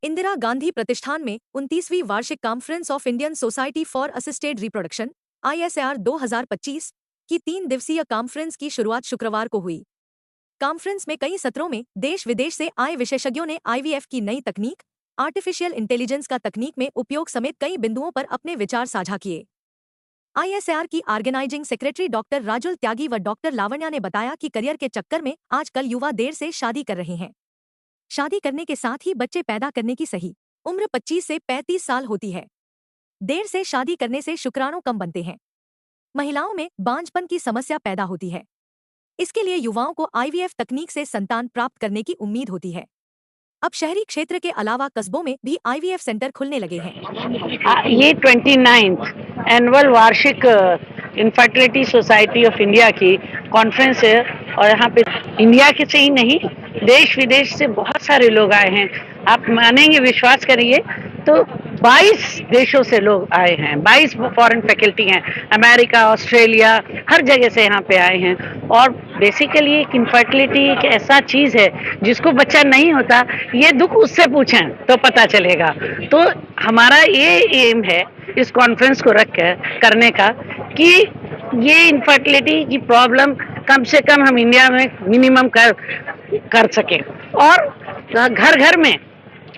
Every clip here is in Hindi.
इंदिरा गांधी प्रतिष्ठान में 29वीं वार्षिक conference of Indian Society for Assisted reproduction ISAR 2025 की 3 दिवसीय कॉन्फ्रेंस की शुरुआत शुक्रवार को हुई। कॉन्फ्रेंस में कई सत्रों में देश विदेश से आए विशेषज्ञों ने IVF की नई तकनीक, आर्टिफिशियल इंटेलिजेंस का तकनीक में उपयोग समेत कई बिंदुओं पर अपने विचार साझा किए। ISAR की ऑर्गेनाइजिंग सेक्रेटरी डॉक्टर राजुल त्यागी व डॉक्टर लावण्या ने बताया कि करियर के चक्कर में आजकल युवा देर से शादी कर रहे हैं। शादी करने के साथ ही बच्चे पैदा करने की सही उम्र 25 से 35 साल होती है। देर से शादी करने से शुक्राणु कम बनते हैं। महिलाओं में बांझपन की समस्या पैदा होती है। इसके लिए युवाओं को IVF तकनीक से संतान प्राप्त करने की उम्मीद होती है। अब शहरी क्षेत्र के अलावा कस्बों में भी IVF सेंटर खुलने लगे हैं। ये 29th एनुअल वार्षिक इनफर्टिलिटी सोसाइटी ऑफ इंडिया की कॉन्फ्रेंस है और यहाँ पे इंडिया के से ही नहीं देश विदेश से बहुत सारे लोग आए हैं। आप मानेंगे, विश्वास करिए, तो 22 देशों से लोग आए हैं। 22 फॉरेन फैकल्टी हैं, अमेरिका, ऑस्ट्रेलिया, हर जगह से यहाँ पे आए हैं। और बेसिकली एक इनफर्टिलिटी एक ऐसा चीज़ है जिसको बच्चा नहीं होता, ये दुख उससे पूछें तो पता चलेगा। तो हमारा ये एम है इस कॉन्फ्रेंस को रख कर करने का कि ये इनफर्टिलिटी की प्रॉब्लम कम से कम हम इंडिया में मिनिमम कर सकें और घर घर में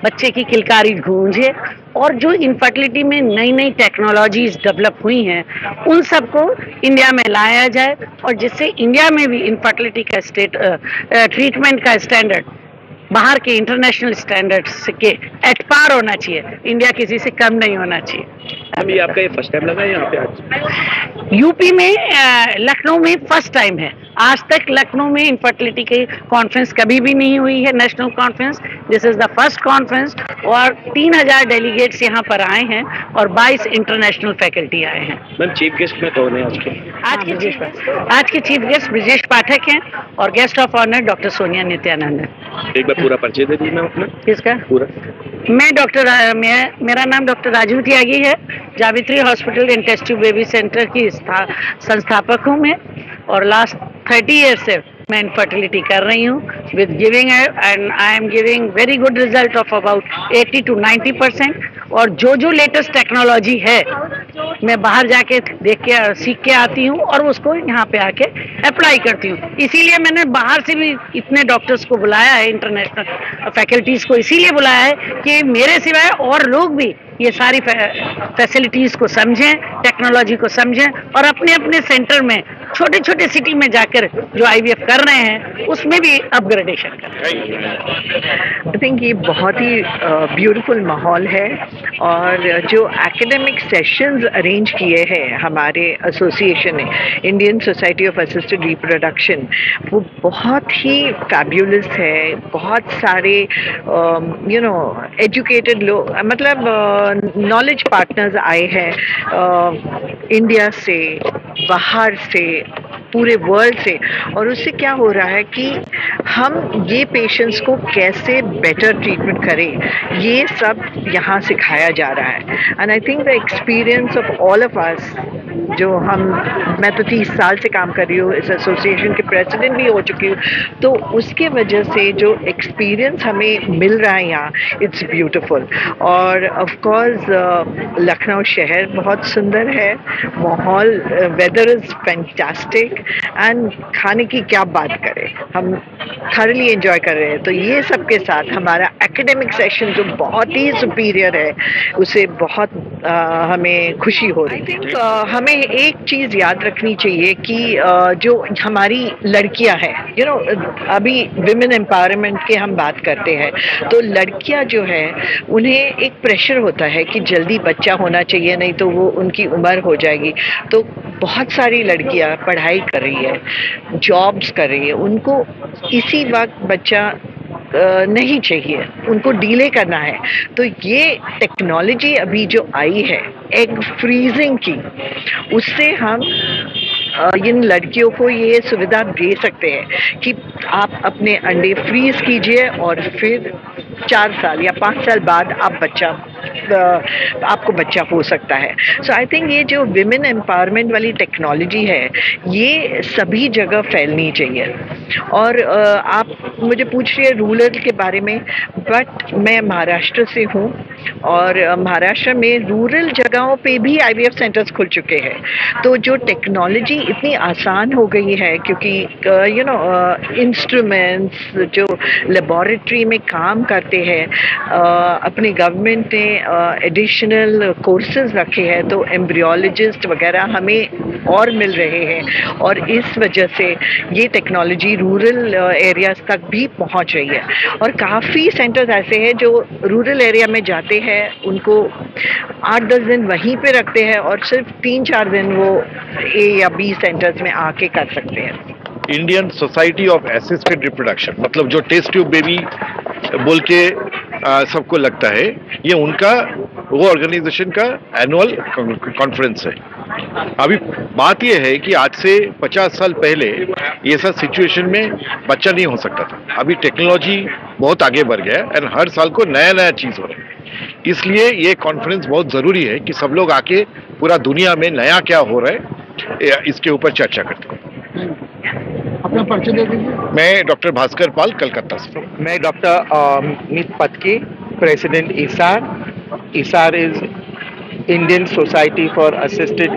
बच्चे की किलकारी गूंजे और जो इनफर्टिलिटी में नई नई टेक्नोलॉजीज डेवलप हुई हैं उन सबको इंडिया में लाया जाए और जिससे इंडिया में भी इनफर्टिलिटी का ट्रीटमेंट का स्टैंडर्ड बाहर के इंटरनेशनल स्टैंडर्ड्स के एट पार होना चाहिए। इंडिया किसी से कम नहीं होना चाहिए। ये आपका ये फर्स्ट टाइम लगा है यहाँ पे आज? यूपी में लखनऊ में फर्स्ट टाइम है। आज तक लखनऊ में इनफर्टिलिटी की कॉन्फ्रेंस कभी भी नहीं हुई है, national conference. This is the first conference और 3000 डेलीगेट्स यहाँ पर आए हैं और 22 इंटरनेशनल फैकल्टी आए हैं। मैम, चीफ गेस्ट में कौन है आज के? आज के चीफ गेस्ट ब्रिजेश पाठक हैं और guest of honour doctor Sonia Nityanand है। एक बार पूरा परिचय दे दीजिए अपना। किसका? पूरा। मेरा नाम डॉक्टर राजू त्यागी है। Javitri hospital and test tube baby centre की संस्थापक हूँ मैं और लास्ट 30 ईयर से मैं इनफर्टिलिटी कर रही हूँ with giving and I am giving very good result of about 80 to 90%। और जो लेटेस्ट टेक्नोलॉजी है मैं बाहर जाके देख के सीख के आती हूँ और उसको यहाँ पे आके अप्लाई करती हूँ। इसीलिए मैंने बाहर से भी इतने डॉक्टर्स को बुलाया है, इंटरनेशनल फैकल्टीज को इसीलिए बुलाया है कि मेरे सिवाय और लोग भी ये सारी फैसिलिटीज को समझें, टेक्नोलॉजी को समझें और अपने अपने सेंटर में छोटे छोटे सिटी में जाकर जो IVF कर रहे हैं उसमें भी अपग्रेडेशन करें। आई थिंक ये बहुत ही ब्यूटीफुल माहौल है और जो एकेडमिक सेशंस अरेंज किए हैं हमारे एसोसिएशन ने, Indian society of assisted reproduction, वो बहुत ही फैब्युलस है। बहुत सारे एजुकेटेड लोग, मतलब नॉलेज पार्टनर्स आए हैं इंडिया से, बाहर से, पूरे वर्ल्ड से। और उससे क्या हो रहा है कि हम ये पेशेंट्स को कैसे बेटर ट्रीटमेंट करें, ये सब यहाँ सिखाया जा रहा है। And I think the experience of all of us, मैं तो 30 साल से काम कर रही हूँ, इस एसोसिएशन के प्रेसिडेंट भी हो चुकी हूँ, तो उसके वजह से जो एक्सपीरियंस हमें मिल रहा है यहाँ, इट्स ब्यूटीफुल। और ऑफ कोर्स लखनऊ शहर बहुत सुंदर है, माहौल, वेदर इज़ फैंटास्टिक एंड खाने की क्या बात करें, हम थॉरली एंजॉय कर रहे हैं। तो ये सब के साथ हमारा एकेडमिक सेशन जो बहुत ही सुपीरियर है, उसे बहुत हमें खुशी हो रही है। हमें एक चीज़ याद रखनी चाहिए कि जो हमारी लड़कियां हैं, अभी विमेन एम्पावरमेंट के हम बात करते हैं, तो लड़कियां जो है उन्हें एक प्रेशर होता है कि जल्दी बच्चा होना चाहिए, नहीं तो वो उनकी उम्र हो जाएगी। तो बहुत सारी लड़कियां पढ़ाई कर रही है, जॉब्स कर रही है, उनको इसी वक्त बच्चा नहीं चाहिए, उनको डीले करना है। तो ये टेक्नोलॉजी अभी जो आई है एग फ्रीजिंग की, उससे हम इन लड़कियों को ये सुविधा दे सकते हैं कि आप अपने अंडे फ्रीज कीजिए और फिर 4 साल या 5 साल बाद आप बच्चा आपको बच्चा हो सकता है। सो आई थिंक ये जो विमेन एम्पावरमेंट वाली टेक्नोलॉजी है, ये सभी जगह फैलनी चाहिए। और आप मुझे पूछ रही है रूरल के बारे में, बट मैं महाराष्ट्र से हूँ और महाराष्ट्र में रूरल जगहों पे भी आईवीएफ सेंटर्स खुल चुके हैं। तो जो टेक्नोलॉजी इतनी आसान हो गई है, क्योंकि इंस्ट्रूमेंट्स जो लेबोरेटरी में काम करते हैं, अपनी गवर्नमेंट ने एडिशनल कोर्सेज रखे हैं, तो एम्ब्रियोलॉजिस्ट वगैरह हमें और मिल रहे हैं, और इस वजह से ये टेक्नोलॉजी रूरल एरियाज तक भी पहुंच रही है। और काफ़ी सेंटर्स ऐसे हैं जो रूरल एरिया में जाते हैं, उनको 8-10 दिन वहीं पे रखते हैं और सिर्फ 3-4 दिन वो ए या बी सेंटर्स में आके कर सकते हैं। Indian society of assisted reproduction, मतलब जो टेस्ट ट्यूब बेबी बोल के सबको लगता है, ये उनका वो ऑर्गेनाइजेशन का एनुअल कॉन्फ्रेंस है। अभी बात यह है कि आज से 50 साल पहले ये सब सिचुएशन में बच्चा नहीं हो सकता था। अभी टेक्नोलॉजी बहुत आगे बढ़ गया है और हर साल को नया नया चीज हो रहा है। इसलिए ये कॉन्फ्रेंस बहुत जरूरी है कि सब लोग आके पूरा दुनिया में नया क्या हो रहा है इसके ऊपर चर्चा करते हैं। अपना परिचय दे दीजिए। मैं डॉक्टर भास्कर पाल, कलकत्ता से। मैं doctor Meet Patki, president ISAR. ISAR is Indian Society for Assisted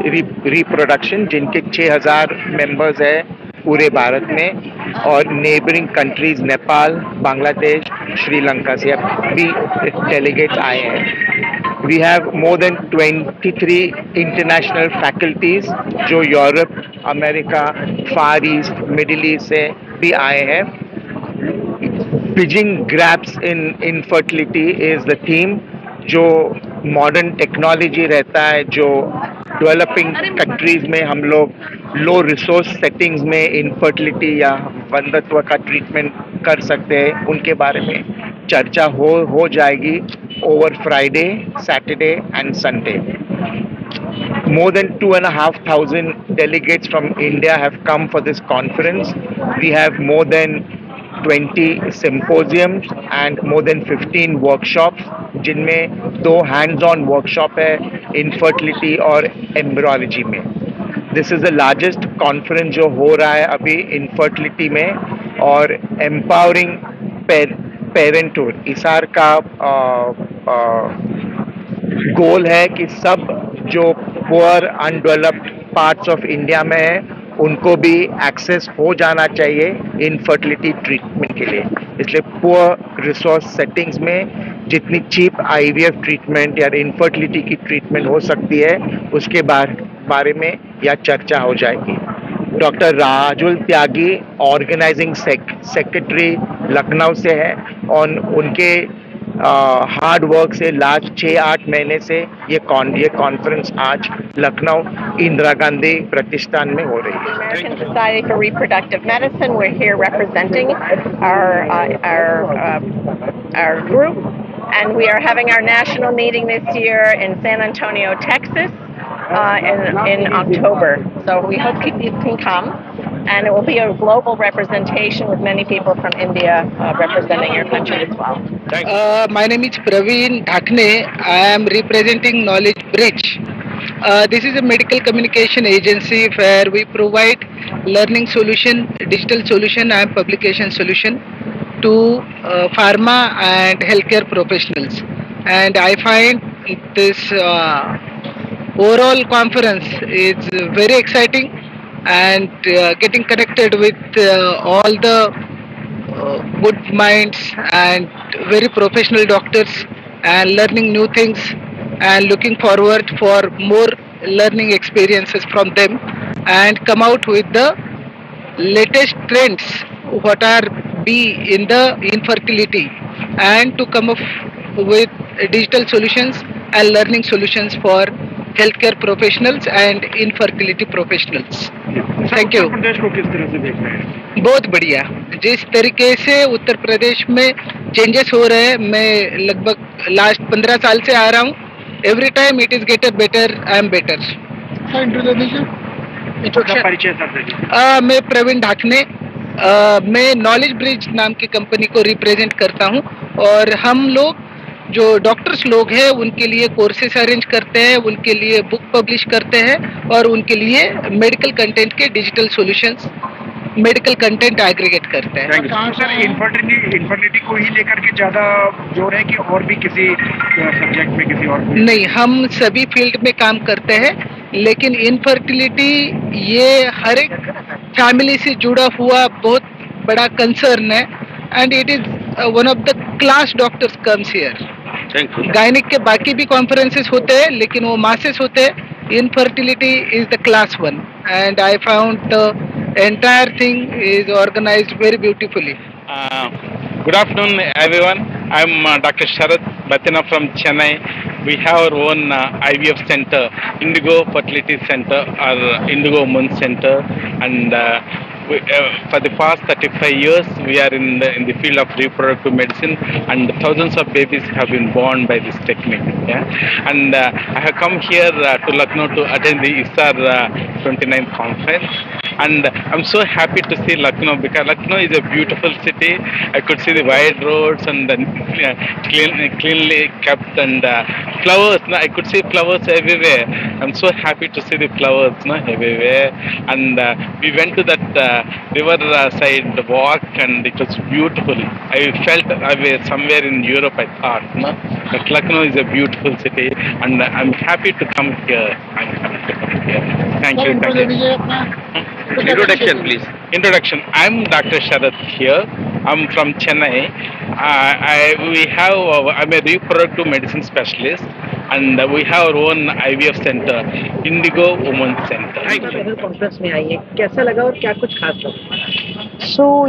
Reproduction, जिनके 6000 मेंबर्स है पूरे भारत में, और नेबरिंग कंट्रीज नेपाल, बांग्लादेश, श्रीलंका से भी डेलीगेट्स आए हैं। We have more than 23 international faculties जो यूरोप, अमेरिका, फार ईस्ट, मिडिल ईस्ट से भी आए हैं। Bridging gaps in infertility is the theme, जो मॉडर्न टेक्नोलॉजी रहता है, जो डेवलपिंग कंट्रीज में हम लोग लो रिसोर्स सेटिंग्स में इनफर्टिलिटी या वंध्यत्व का ट्रीटमेंट कर सकते हैं, उनके बारे में चर्चा हो जाएगी over Friday, Saturday and Sunday. More than 2,500 delegates from India have come for this conference. We have more than 20 symposiums and more than 15 workshops, जिनमें 2 hands-on workshop है infertility और embryology में. This is the largest conference जो हो रहा है अभी infertility में, और empowering पेरेंटहुड ईसार का गोल है कि सब जो poor undeveloped parts of India में है, उनको भी एक्सेस हो जाना चाहिए इनफर्टिलिटी ट्रीटमेंट के लिए। इसलिए पुअर रिसोर्स सेटिंग्स में जितनी चीप आईवीएफ ट्रीटमेंट या इनफर्टिलिटी की ट्रीटमेंट हो सकती है, उसके बारे में यह चर्चा हो जाएगी। डॉक्टर राजुल त्यागी ऑर्गेनाइजिंग सेक्रेटरी लखनऊ से है, और उनके हार्ड वर्क से लास्ट 6-8 महीने से ये कॉन्फ्रेंस आज लखनऊ इंदिरा गांधी प्रतिष्ठान में हो रही है। American Society for Reproductive Medicine, we're here representing our group, and we are having our national meeting this year in San Antonio, Texas, in October. So we hope you can come, and it will be a global representation with many people from India representing your country as well. My name is Praveen Dhakne. I am representing Knowledge Bridge. This is a medical communication agency where we provide learning solution, digital solution and publication solution to pharma and healthcare professionals. And I find this overall conference is very exciting, and getting connected with all the good minds and very professional doctors, and learning new things, and looking forward for more learning experiences from them, and come out with the latest trends what are be in the infertility, and to come up with digital solutions and learning solutions for healthcare professionals and infertility professionals. Thank you. Uttar Pradesh को किस तरह से देख रहे हैं? बहुत बढ़िया। जिस तरीके से उत्तर प्रदेश में चेंजेस हो रहे हैं, मैं लगभग लास्ट 15 साल से आ रहा हूँ। Every time it is getter better, I am better. Sir introduce दीजिए। परिचय सर दीजिए। मैं प्रवीण ढाकने, मैं नॉलेज ब्रिज नाम की कंपनी को रिप्रेजेंट करता हूँ, और हम लोग जो डॉक्टर्स लोग हैं उनके लिए कोर्सेस अरेंज करते हैं, उनके लिए बुक पब्लिश करते हैं और उनके लिए मेडिकल कंटेंट के digital solutions, medical content aggregate करते हैं। कहाँ सर इन्फर्टिलिटी को ही लेकर के ज्यादा जोर है कि और भी किसी सब्जेक्ट में किसी और नहीं, हम सभी फील्ड में काम करते हैं, लेकिन इनफर्टिलिटी ये हर एक फैमिली से जुड़ा हुआ बहुत बड़ा कंसर्न है and it is one of the class doctors comes here. Gynaec के बाकी भी कॉन्फ्रेंसेस होते हैं लेकिन वो मासेस होते हैं, infertility is the class one and I found the entire thing is organised very beautifully. Good afternoon, everyone. I'm Dr. Sharad Batina from Chennai. We have our own IVF center, Indigo Fertility Center or Indigo Women's Center, and for the past 35 years we are in the field of reproductive medicine, and thousands of babies have been born by this technique. Yeah? And I have come here to Lucknow to attend the ISAR 29th conference. And I'm so happy to see Lucknow because Lucknow is a beautiful city. I could see the wide roads and cleanly kept and flowers. I could see flowers everywhere. I'm so happy to see the flowers everywhere. And we went to that river side walk and it was beautiful. I felt I was somewhere in Europe, I thought. But Lucknow is a beautiful city and I'm happy to come here. I'm happy to come here. Thank you. Thank you. Introduction, please. Introduction. I'm Dr. Sharad here. I'm from Chennai. I'm a reproductive medicine specialist, and we have our own IVF center, Indigo Women's Center. Conference में आई है, कैसा लगा और क्या कुछ खास लगा?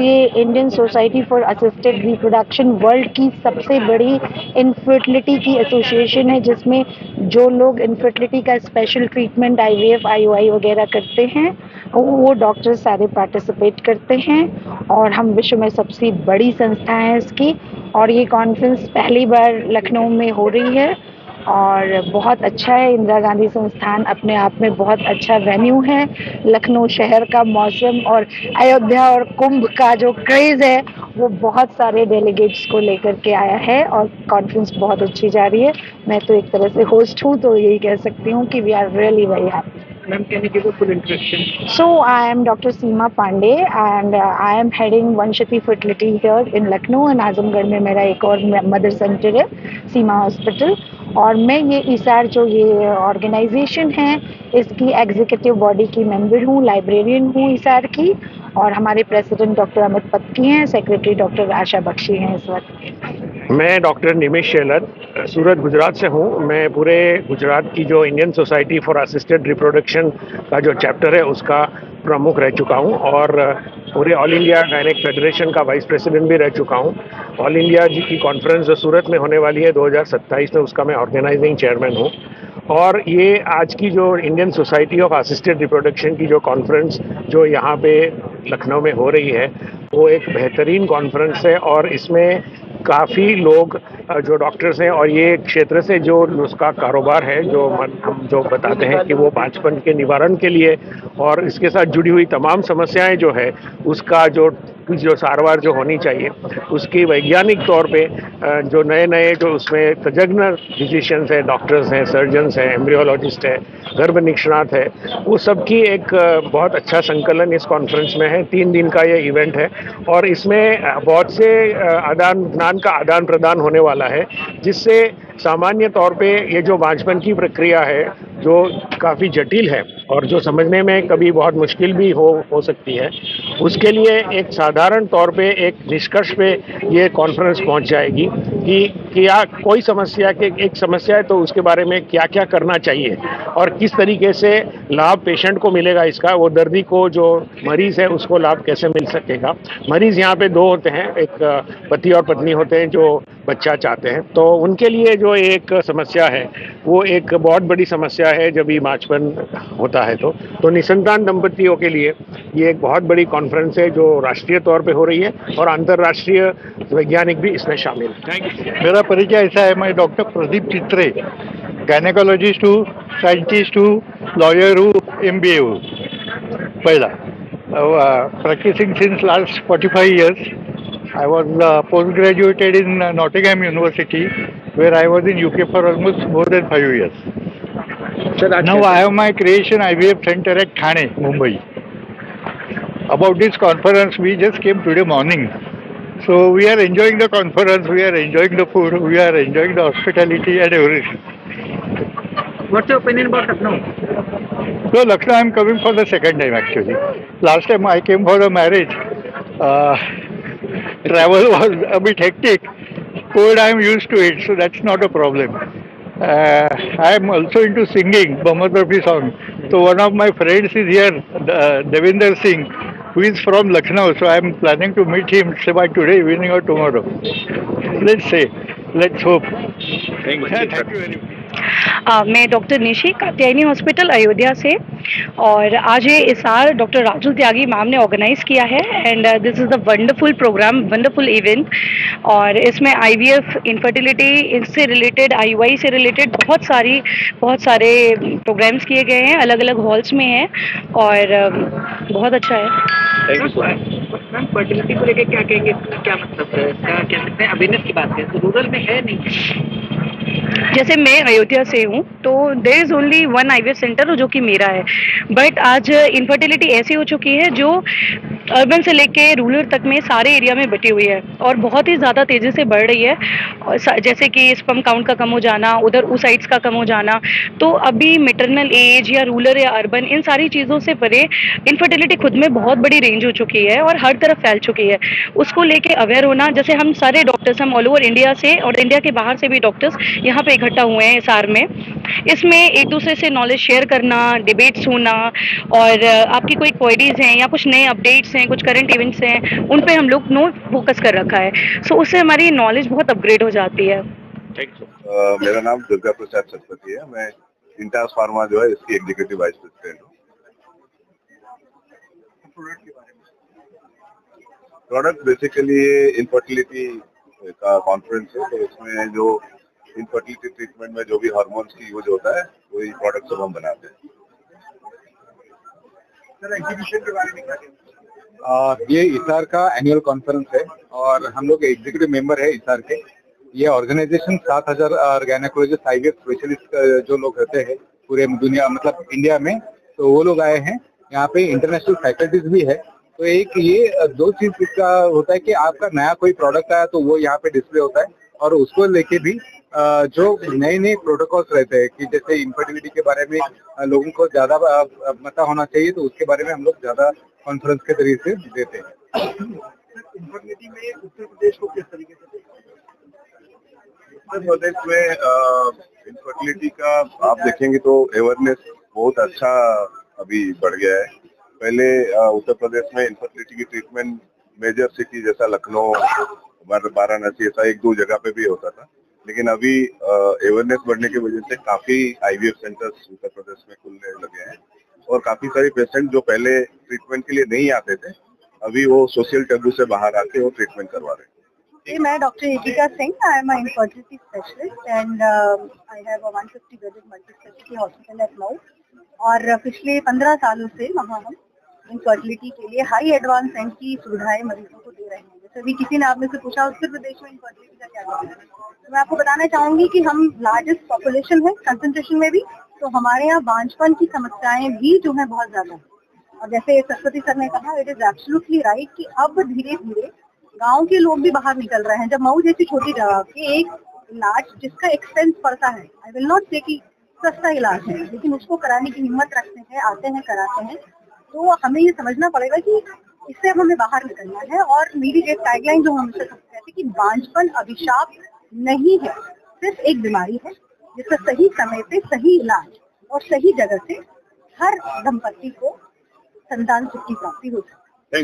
ये Indian Society for Assisted reproduction world की सबसे बड़ी इनफर्टिलिटी की एसोसिएशन है, जिसमें जो लोग इनफर्टिलिटी का स्पेशल ट्रीटमेंट IVF, IUI वगैरह करते हैं वो डॉक्टर सारे पार्टिसिपेट करते हैं और हम विश्व में सबसे बड़ी संस्था है इसकी। और ये कॉन्फ्रेंस पहली बार लखनऊ में हो रही है और बहुत अच्छा है। इंदिरा गांधी संस्थान अपने आप में बहुत अच्छा वेन्यू है। लखनऊ शहर का मौसम और अयोध्या और कुंभ का जो क्रेज़ है वो बहुत सारे डेलीगेट्स को लेकर के आया है और कॉन्फ्रेंस बहुत अच्छी जा रही है। मैं तो एक तरह से होस्ट हूँ तो यही कह सकती हूँ कि we are really very happy. Ma'am, can you give a full introduction? So I am Dr. Seema Pandey and I am heading Vanshati Fertility here in Lucknow and Azamgarh में मेरा एक और मदर सेंटर है, सीमा हॉस्पिटल। और मैं ये ISAR जो ये ऑर्गेनाइजेशन है इसकी एग्जीक्यूटिव बॉडी की मेंबर हूँ, लाइब्रेरियन हूँ ISAR की, और हमारे प्रेसिडेंट डॉक्टर अमित पत्की हैं, सेक्रेटरी डॉक्टर आशा बख्शी हैं इस वक्त। मैं डॉक्टर निमेश शेलर सूरत गुजरात से हूँ। मैं पूरे गुजरात की जो Indian Society for Assisted reproduction का जो चैप्टर है उसका प्रमुख रह चुका हूँ और पूरे ऑल इंडिया गायनेक फेडरेशन का वाइस प्रेसिडेंट भी रह चुका हूँ। ऑल इंडिया जी की कॉन्फ्रेंस जो सूरत में होने वाली है 2027 में, उसका मैं ऑर्गेनाइजिंग चेयरमैन हूँ। और ये आज की जो Indian society of assisted reproduction की जो कॉन्फ्रेंस जो यहाँ पे लखनऊ में हो रही है वो एक बेहतरीन कॉन्फ्रेंस है और इसमें काफ़ी लोग जो डॉक्टर्स हैं और ये क्षेत्र से जो उसका कारोबार है जो हम जो बताते हैं कि वो बांझपन के निवारण के लिए और इसके साथ जुड़ी हुई तमाम समस्याएं जो है उसका जो सारवार जो होनी चाहिए उसकी वैज्ञानिक तौर पे जो नए नए जो उसमें तज्ञ फिजिशियंस हैं, डॉक्टर्स हैं, सर्जन्स हैं, एम्ब्रियोलॉजिस्ट है, गर्भ निष्णात है, वो सब की एक बहुत अच्छा संकलन इस कॉन्फ्रेंस में है। 3 दिन का ये इवेंट है और इसमें बहुत से ज्ञान का आदान प्रदान होने वाला है, जिससे सामान्य तौर पे ये जो बांझपन की प्रक्रिया है जो काफ़ी जटिल है और जो समझने में कभी बहुत मुश्किल भी हो सकती है, उसके लिए एक साधारण तौर पे एक निष्कर्ष पे ये कॉन्फ्रेंस पहुंच जाएगी कि क्या कोई समस्या के एक समस्या है तो उसके बारे में क्या क्या करना चाहिए और किस तरीके से लाभ पेशेंट को मिलेगा इसका, वो दर्दी को जो मरीज़ है उसको लाभ कैसे मिल सकेगा। मरीज़ यहाँ पे 2 होते हैं, एक पति और पत्नी होते हैं जो बच्चा चाहते हैं, तो उनके लिए जो एक समस्या है वो एक बहुत बड़ी समस्या है जब ये बांझपन होता है। तो निसंतान दंपतियों के लिए ये एक बहुत बड़ी कॉन्फ्रेंस है जो राष्ट्रीय तौर पे हो रही है और अंतर्राष्ट्रीय वैज्ञानिक भी इसमें शामिल है। मेरा परिचय ऐसा है, मैं डॉक्टर प्रदीप चित्रे, गायनेकोलॉजिस्ट हूँ, साइंटिस्ट हूँ, लॉयर हूँ, MBA हूँ। पहला practicing since last 45 years. I was post graduated in Nottingham University where I was in UK for almost more than 5 years. Now I have my creation IVF center at Thane, Mumbai. About this conference, we just came today morning. So we are enjoying the conference, we are enjoying the food, we are enjoying the hospitality and everything. What's your opinion about Lucknow? So Lucknow I am coming for the second time actually. Last time I came for a marriage. Travel was a bit hectic. Cold I am used to it, so that's not a problem. I am also into singing, Mohammed Rafi song. So one of my friends is here, Devinder Singh, who is from Lucknow. So I am planning to meet him say by today evening or tomorrow. Let's say, let's hope. Thank you. Thank you very much. मैं डॉक्टर निशी कात्यायनी हॉस्पिटल अयोध्या से, और आज ये इसार डॉक्टर राजू त्यागी मैम ने ऑर्गेनाइज़ किया है and this is the wonderful programme, wonderful event. और इसमें IVF, इनफर्टिलिटी, इससे रिलेटेड IUI से रिलेटेड बहुत सारे प्रोग्राम्स किए गए हैं, अलग अलग हॉल्स में हैं और बहुत अच्छा है। Thank you so much. Ma'am fertility को लेकर क्या कहेंगे, क्या मतलब क्या कह सकते हैं, अवेयरनेस की बात करें तो रूरल में है नहीं? जैसे मैं अयोध्या से हूँ तो there is only one IVF centre जो कि मेरा है, बट आज इनफर्टिलिटी ऐसी हो चुकी है जो अर्बन से लेके रूरल तक में सारे एरिया में बटी हुई है और बहुत ही ज़्यादा तेज़ी से बढ़ रही है। और जैसे कि स्पर्म काउंट का कम हो जाना, उधर oocytes का कम हो जाना, तो अभी मैटरनल एज या रूरल या अर्बन इन सारी चीज़ों से परे इनफर्टिलिटी खुद में बहुत बड़ी रेंज हो चुकी है और हर तरफ फैल चुकी है। उसको लेके अवेयर होना, जैसे हम सारे डॉक्टर्स, हम ऑल ओवर इंडिया से और इंडिया के बाहर से भी डॉक्टर्स यहाँ पे इकट्ठा हुए हैं इसार में। इसमें एक दूसरे से नॉलेज शेयर करना, डिबेट्स होना, और आपकी कोई क्वेरीज हैं या कुछ नए अपडेट्स हैं, कुछ करंट इवेंट्स हैं, उन पे हम लोग फोकस कर रखा है। सो उससे हमारी नॉलेज बहुत अपग्रेड हो जाती है। मेरा नाम दुर्गा प्रसाद सतपथी है, मैं इंटास फार्मा जो है इसकी एग्जीक्यूटिव वाइस प्रेसिडेंट हूँ। प्रोडक्ट बेसिकली इनफर्टिलिटी का कॉन्फ्रेंस है, तो इसमें जो इनफर्टिलिटी ट्रीटमेंट में जो भी हार्मोन्स की यूज होता है वही प्रोडक्ट सब हम बनाते हैं। सर एग्जीबिशन के बारे में क्या कहेंगे? ये इसार का एनुअल कॉन्फ्रेंस है और हम लोग एग्जीक्यूटिव मेंबर है इसार के। ये ऑर्गेनाइजेशन 7000 गायनेकोलॉजिस्ट IVF स्पेशलिस्ट जो लोग रहते हैं पूरे दुनिया, मतलब इंडिया में, तो वो लोग आए हैं। यहाँ पे इंटरनेशनल फैकल्टीज भी है। तो एक ये दो चीज इसका होता है कि आपका नया कोई प्रोडक्ट आया तो वो यहाँ पे डिस्प्ले होता है, और उसको लेके भी जो नए प्रोटोकॉल्स रहते हैं कि जैसे इनफर्टिलिटी के बारे में लोगों को ज्यादा पता होना चाहिए, तो उसके बारे में हम लोग ज्यादा कॉन्फ्रेंस के तरीके से देते हैं। इनफर्टिलिटी में उत्तर प्रदेश को किस तरीके से? उत्तर प्रदेश में इनफर्टिलिटी का आप देखेंगे तो अवेयरनेस बहुत अच्छा अभी बढ़ गया है। पहले उत्तर प्रदेश में इनफर्टिलिटी की ट्रीटमेंट मेजर सिटी जैसा लखनऊ, वाराणसी, ऐसा एक दो जगह पे भी होता था, लेकिन अभी अवेयरनेस बढ़ने की वजह से काफी IVF सेंटर्स उत्तर प्रदेश में खुलने लगे हैं और काफी सारे पेशेंट जो पहले ट्रीटमेंट के लिए नहीं आते थे, अभी वो सोशल टेबू से बाहर आके वो ट्रीटमेंट करवा रहे हैं। मैं doctor Ejika Singh, I am an infertility specialist and I have a 150 bedded multi speciality hospital at Mau, और पिछले 15 सालों से वहाँ हम इनफर्टिलिटी के लिए हाई एडवांस एंड की सुविधाएं मरीजों को दे रहे हैं। जैसे अभी किसी ने आप में से पूछा उत्तर प्रदेश में इनफर्टिलिटी का क्या है, तो मैं आपको बताना चाहूंगी कि हम लार्जेस्ट पॉपुलेशन है कंसंट्रेशन में भी, तो हमारे यहाँ बांझपन की समस्याएं भी जो है बहुत ज्यादा है। और जैसे सरस्वती सर ने कहा, इट इज एब्सोल्युटली राइट कि अब धीरे धीरे गांव के लोग भी बाहर निकल रहे हैं। जब मऊ जैसी छोटी जगह के एक इलाज जिसका एक्सपेंस पड़ता है, आई विल नॉट से कि सस्ता इलाज है, लेकिन उसको कराने की हिम्मत रखते हैं, आते हैं, कराते हैं, तो हमें ये समझना पड़ेगा कि इससे अब हमें बाहर निकलना है। और मेरी एक गाइडलाइन जो हमेशा कहते हैं कि बांझपन अभिशाप नहीं है, सिर्फ एक बीमारी है जिसका सही समय पे सही इलाज और सही जगह से हर दंपत्ति को संतान सुख की प्राप्ति हो सकती है।